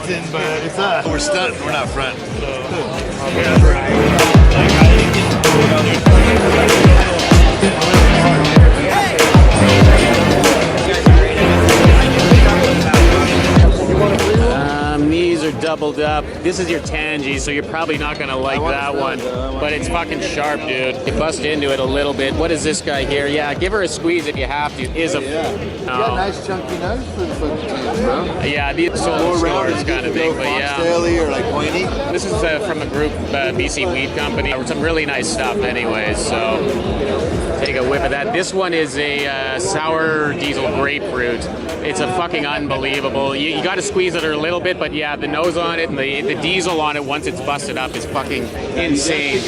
fronting, but it's us. We're stunting, we're not fronting. These are doubled up. This is your tangy, so you're probably not gonna like that one. But it's fucking sharp, dude. You bust into it a little bit. What is this guy here? Yeah, give her a squeeze if you have to. You got a nice chunky nose for the fucking tan, bro. Yeah, these sold stores kind of thing, but yeah. Or like pointy. This is from a group, BC Weed Company. Some really nice stuff anyways, so take a whiff of that. This one is a sour diesel grapefruit. It's a fucking unbelievable. You got to squeeze it a little bit, but yeah, the nose on it and the diesel on it once it's busted up is fucking insane.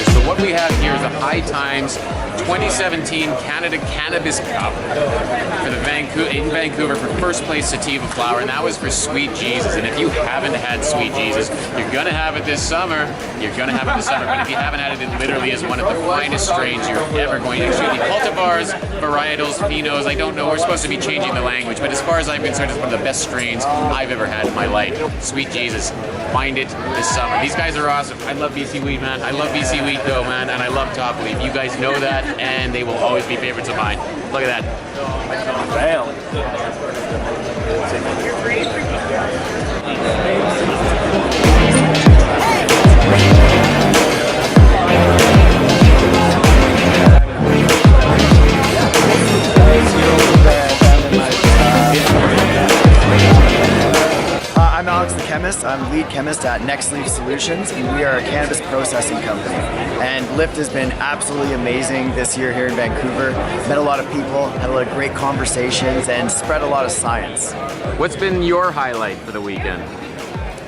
So what we have here is a High Times 2017 Canada Cannabis Cup for in Vancouver for first place sativa flower, and that was for Sweet Jesus. And if you haven't had Sweet Jesus, you're gonna have it this summer. You're gonna have it this summer. But if you haven't had it, it literally is one of the finest strains you're ever going to see. Cultivars, varietals, phenos. I don't know. We're supposed to be changing the language, but as far as I'm concerned, it's one of the best strains I've ever had in my life. Sweet Jesus, find it this summer. These guys are awesome. I love BC Weed, man. I love BC Weed Co, man, and I love Top Leaf. You guys know that, and they will always be favorites of mine. Look at that. Bam. I'm Alex the Chemist. I'm lead chemist at Nextleaf Solutions, and we are a cannabis processing company. And Lift has been absolutely amazing this year here in Vancouver. Met a lot of people, had a lot of great conversations, and spread a lot of science. What's been your highlight for the weekend?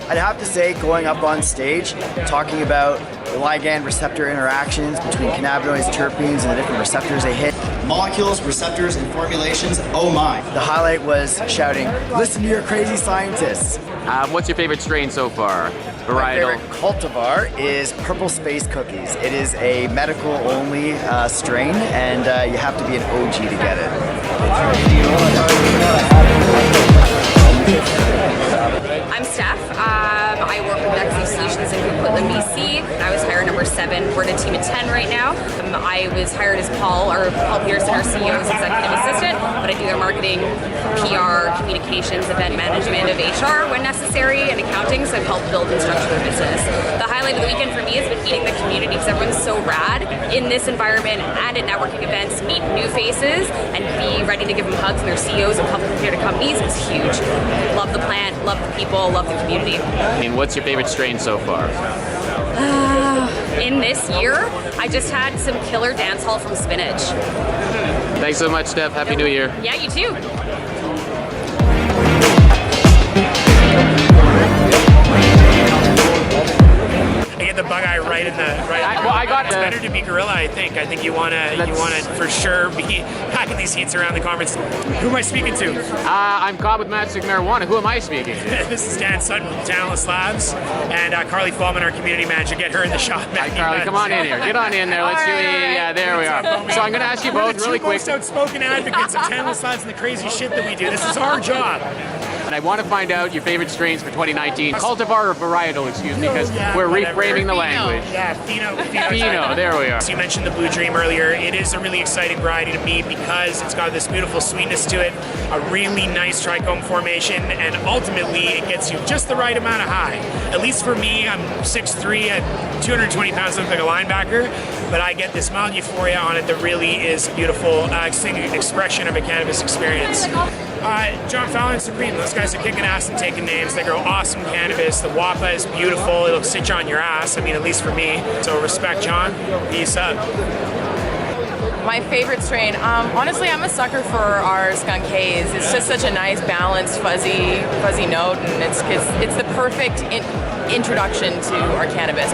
I'd have to say going up on stage, talking about the ligand receptor interactions between cannabinoids, terpenes, and the different receptors they hit. Molecules, receptors, and formulations, oh my. The highlight was shouting, "Listen to your crazy scientists." What's your favorite strain so far? Varietal? My favorite cultivar is Purple Space Cookies. It is a medical-only strain, and you have to be an OG to get it. I'm Steph. I work with Nextleaf Solutions in Coquitlam, BC. I was hired number 7. We're in a team of 10 right now. I was hired as Paul Pearson, our CEO's executive assistant, but I do their marketing, PR, communications, event management of HR when necessary, and accounting, so I've helped build and structure their business. The highlight of the weekend for me has been meeting the community because everyone's so rad in this environment and at networking events, meet new faces, and be ready to give them hugs, and their CEOs of publicly traded companies was huge. Love the plant, love the people, love the community. And what's your favorite strain so far? In this year, I just had some killer dance hall from Spinach. Thanks so much, Steph. Happy New Year. Yeah, you too. I get the bug eye right in the I got it's better to be gorilla, I think. I think you wanna for sure be packing these heats around the conference. Who am I speaking to? I'm Cobb with Matchstick Marijuana. Who am I speaking to? This is Dan Sutton with Tantalus Labs, and Carly Fallman, our community manager. Get her in the shot. Hi, Carly, come on in here. Get on in there. Let's do it. Yeah, there we are. So I'm going to ask you both really quick. We're the two most outspoken advocates of Tantalus Labs and the crazy shit that we do. This is our job. And I want to find out your favorite strains for 2019. Cultivar or varietal, excuse me, because we're reframing the language. Yeah, Pheno. Pheno, there we are. So you mentioned the Blue Dream earlier. It is a really exciting variety to me because it's got this beautiful sweetness to it, a really nice trichome formation, and ultimately it gets you just the right amount of high. At least for me, I'm 6'3", at 220 pounds, look like a linebacker, but I get this mild euphoria on it that really is a beautiful expression of a cannabis experience. John Fallon and Supreme, those guys are kicking ass and taking names. They grow awesome cannabis. The Wappa is beautiful. It'll sit you on your ass, I mean, at least for me. So respect, John. Peace up. My favorite strain, honestly, I'm a sucker for our skunk haze. It's just such a nice, balanced, fuzzy note, and it's the perfect introduction to our cannabis.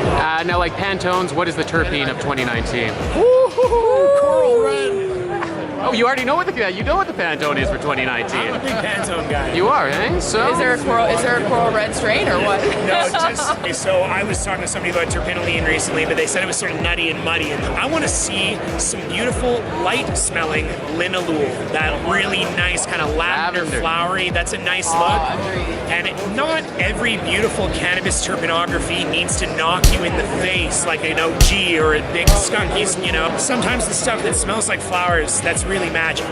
Now, like Pantones, what is the terpene of 2019? Coral Red. Oh, you already know what the Pantone is for 2019. I'm a big Pantone guy. You are, eh? So Is there a coral red strain or what? No, it's just so I was talking to somebody about terpinolene recently, but they said it was sort of nutty and muddy, and I want to see some beautiful light-smelling linalool. That really nice kind of lavender flowery. That's a nice look. And not every beautiful cannabis terpenography needs to knock you in the face like an OG or a big skunky, you know. Sometimes the stuff that smells like flowers, that's really magic.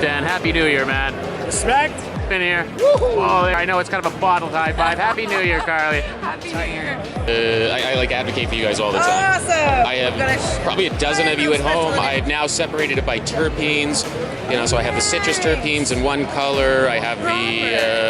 Dan, Happy New Year, man. Respect. In here. Oh, I know it's kind of a bottled high five. Happy New Year, Carly. Happy New Year. I like advocate for you guys all the time. Awesome. I have probably a dozen of you at home. I've now separated it by terpenes. You know, so I have the citrus terpenes in one color. I have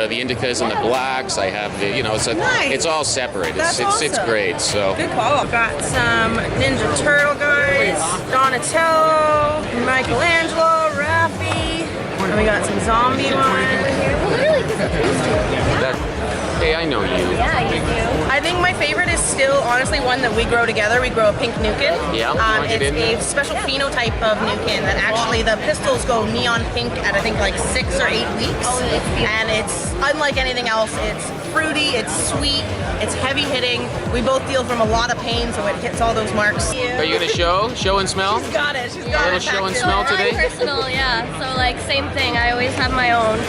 the indicas and the blacks. I have the, you know, so it's all separated. That's It's awesome. great. So Good call. I've got some Ninja Turtle guys, Donatello, Michelangelo, Raffi, and we got some zombie ones. hey, I know you. Yeah, you do. I think my favorite is still honestly one that we grow together. We grow a pink nukin. Yeah, you wanna get in It's a special phenotype of nukin that actually the pistils go neon pink at I think like 6 or 8 weeks. Oh, it's beautiful. And it's unlike anything else. It's fruity, it's sweet, it's heavy hitting. We both deal from a lot of pain, so it hits all those marks. Are you gonna show and smell? She's got it. She's A got little it. show and packed in. smell today? I'm personal, yeah. So like same thing. I always have my own.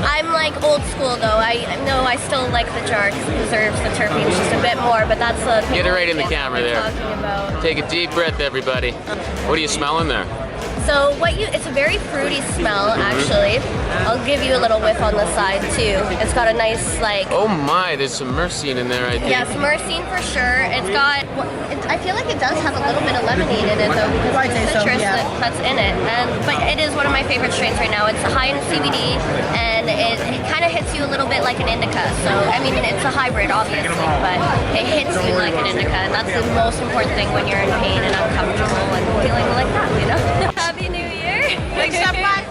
I'm like old school though. I know I still like the jar because it deserves the terpenes just a bit more, but that's the Get it right in the thing camera we're there. talking about. Take a deep breath, everybody. What are you smelling there? So it's a very fruity smell actually. I'll give you a little whiff on the side too. It's got a nice like. Oh my, there's some myrcene in there, I think. Yes, myrcene for sure. It's got. I feel like it does have a little bit of lemonade in it though because I'd of the say so, citrus yeah. that's in it. But it is one of my favorite strains right now. It's high in CBD and it kind of hits you a little bit like an indica. So I mean it's a hybrid obviously, but it hits you like an indica, and that's the most important thing when you're in pain and uncomfortable and feeling like that, you know. Happy New Year! Thanks, bye.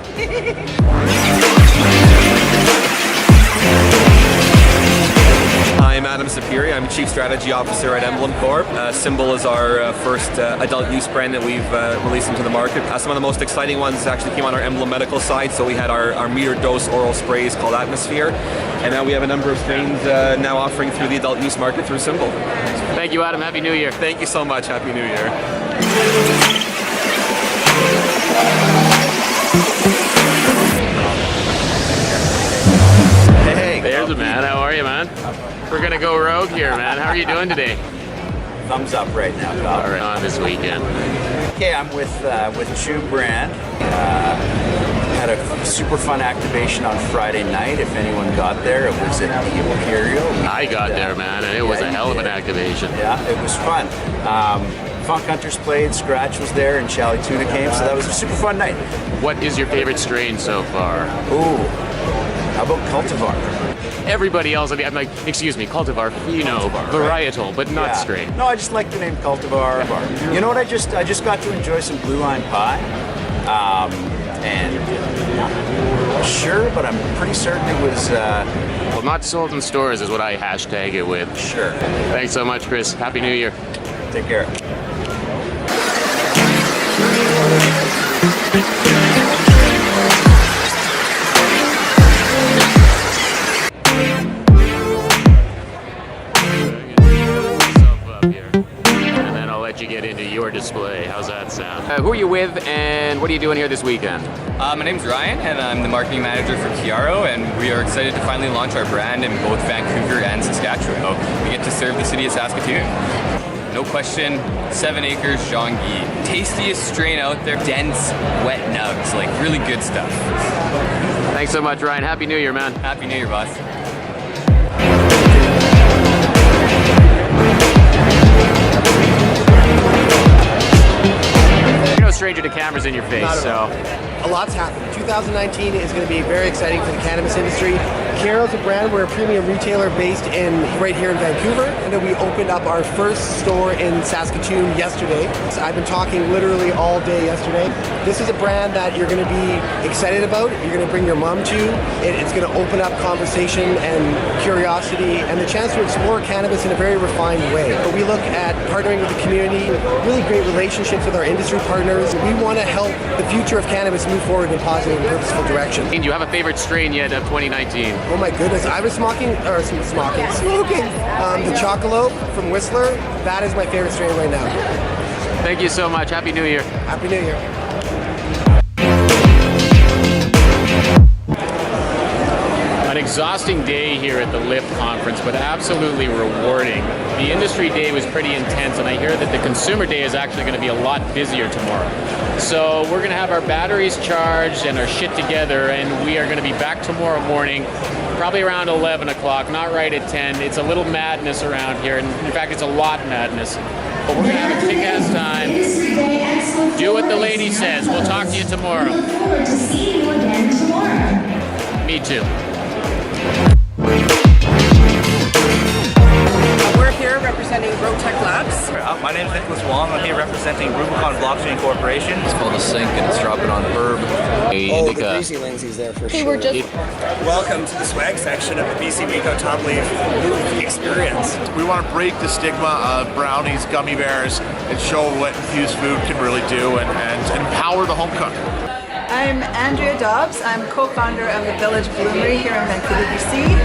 I'm Adam Sapiri. I'm Chief Strategy Officer at Emblem Corp. Symbl is our first adult use brand that we've released into the market. Some of the most exciting ones actually came on our Emblem medical side. So we had our metered dose oral sprays called Atmosphere. And now we have a number of strains now offering through the adult use market through Symbl. Thank you, Adam. Happy New Year. Thank you so much. Happy New Year. Hey, There's a man. How are you, man? We're gonna go rogue here, man. How are you doing today? thumbs up right now, Cobb. All right, on this weekend. Okay, I'm with Choom brand. Had a super fun activation on Friday night. If anyone got there, it was at the Imperial. I got there, man, and it was a hell of an activation. Yeah, it was fun. Funk Hunters played, Scratch was there, and Shally Tuna came, so that was a super fun night. What is your favorite strain so far? Ooh, how about Cultivar? Everybody else, I'm like, excuse me, cultivar, varietal, but not strain. No, I just like the name Cultivar. You know what? I just got to enjoy some blue lime pie, and not sure, but I'm pretty certain it was. Well, not sold in stores is what I hashtag it with. Sure. Thanks so much, Chris. Happy New Year. Take care. And then I'll let you get into your display. How's that sound? Who are you with, and what are you doing here this weekend? My name's Ryan, and I'm the marketing manager for Kiaro, and we are excited to finally launch our brand in both Vancouver and Saskatchewan. So we get to serve the city of Saskatoon. No question, 7 acres, Jean Guy. Tastiest strain out there, dense, wet nugs, like really good stuff. Thanks so much, Ryan. Happy New Year, man. Happy New Year, boss. You're no stranger to cameras in your face, so. A lot's happening. 2019 is going to be very exciting for the cannabis industry. Kiaro is a brand. We're a premium retailer based right here in Vancouver. And then we opened up our first store in Saskatoon yesterday. So I've been talking literally all day yesterday. This is a brand that you're going to be excited about. You're going to bring your mom to. It's going to open up conversation and curiosity and the chance to explore cannabis in a very refined way. But we look at partnering with the community, really great relationships with our industry partners. We want to help the future of cannabis move forward in a positive and purposeful direction. And do you have a favorite strain yet of 2019? Oh my goodness, I was smoking the Chocolate from Whistler. That is my favorite strain right now. Thank you so much. Happy New Year. Happy New Year. An exhausting day here at the LIFT conference, but absolutely rewarding. The industry day was pretty intense, and I hear that the consumer day is actually going to be a lot busier tomorrow. So we're going to have our batteries charged and our shit together, and we are going to be back tomorrow morning, probably around 11 o'clock, not right at 10. It's a little madness around here, and in fact, it's a lot madness. But we're going to have a kick-ass time. Do what the lady says. We'll talk to you tomorrow. Look forward to seeing you again tomorrow. Me too. We're here representing Rotech Labs. My name is Nicholas Wong. I'm here representing Rubicon Blockchain Corporation. It's called a sync and it's dropping on herb. Oh, the Greasy Lindsay's there for sure. Welcome to the swag section of the BC Miko Top Leaf experience. We want to break the stigma of brownies, gummy bears, and show what infused food can really do and empower the home cook. I'm Andrea Dobbs. I'm co-founder of the Village Bloomery here in Vancouver, BC.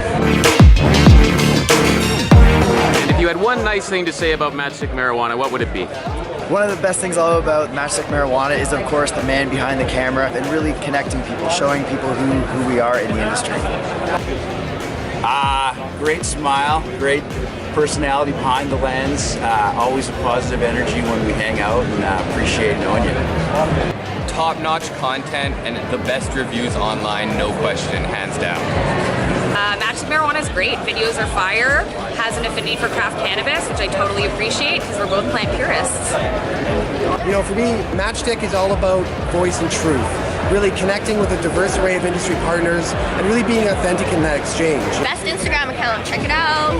And if you had one nice thing to say about Matchstick Marijuana, what would it be? One of the best things I love about Matchstick Marijuana is, of course, the man behind the camera and really connecting people, showing people who we are in the industry. Great smile, great personality behind the lens, always a positive energy when we hang out, and appreciate knowing you. Top-notch content and the best reviews online, no question, hands down. Matchstick Marijuana is great. Videos are fire. Has an affinity for craft cannabis, which I totally appreciate because we're both plant purists. You know, for me, Matchstick is all about voice and truth. Really connecting with a diverse array of industry partners and really being authentic in that exchange. Best Instagram account, check it out.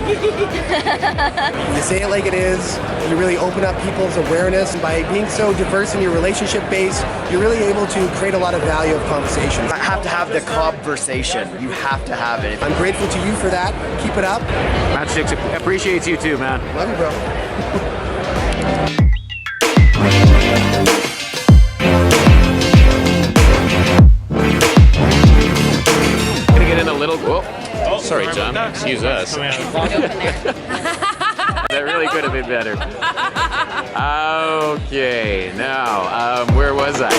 You say it like it is, you really open up people's awareness. By being so diverse in your relationship base, you're really able to create a lot of value of conversations. I have to have the cobbversation. You have to have it. I'm grateful to you for that. Keep it up. Matchstick appreciates you too, man. Love you, bro. Sorry, John. Excuse us. That really could have been better. Okay, now, where was I?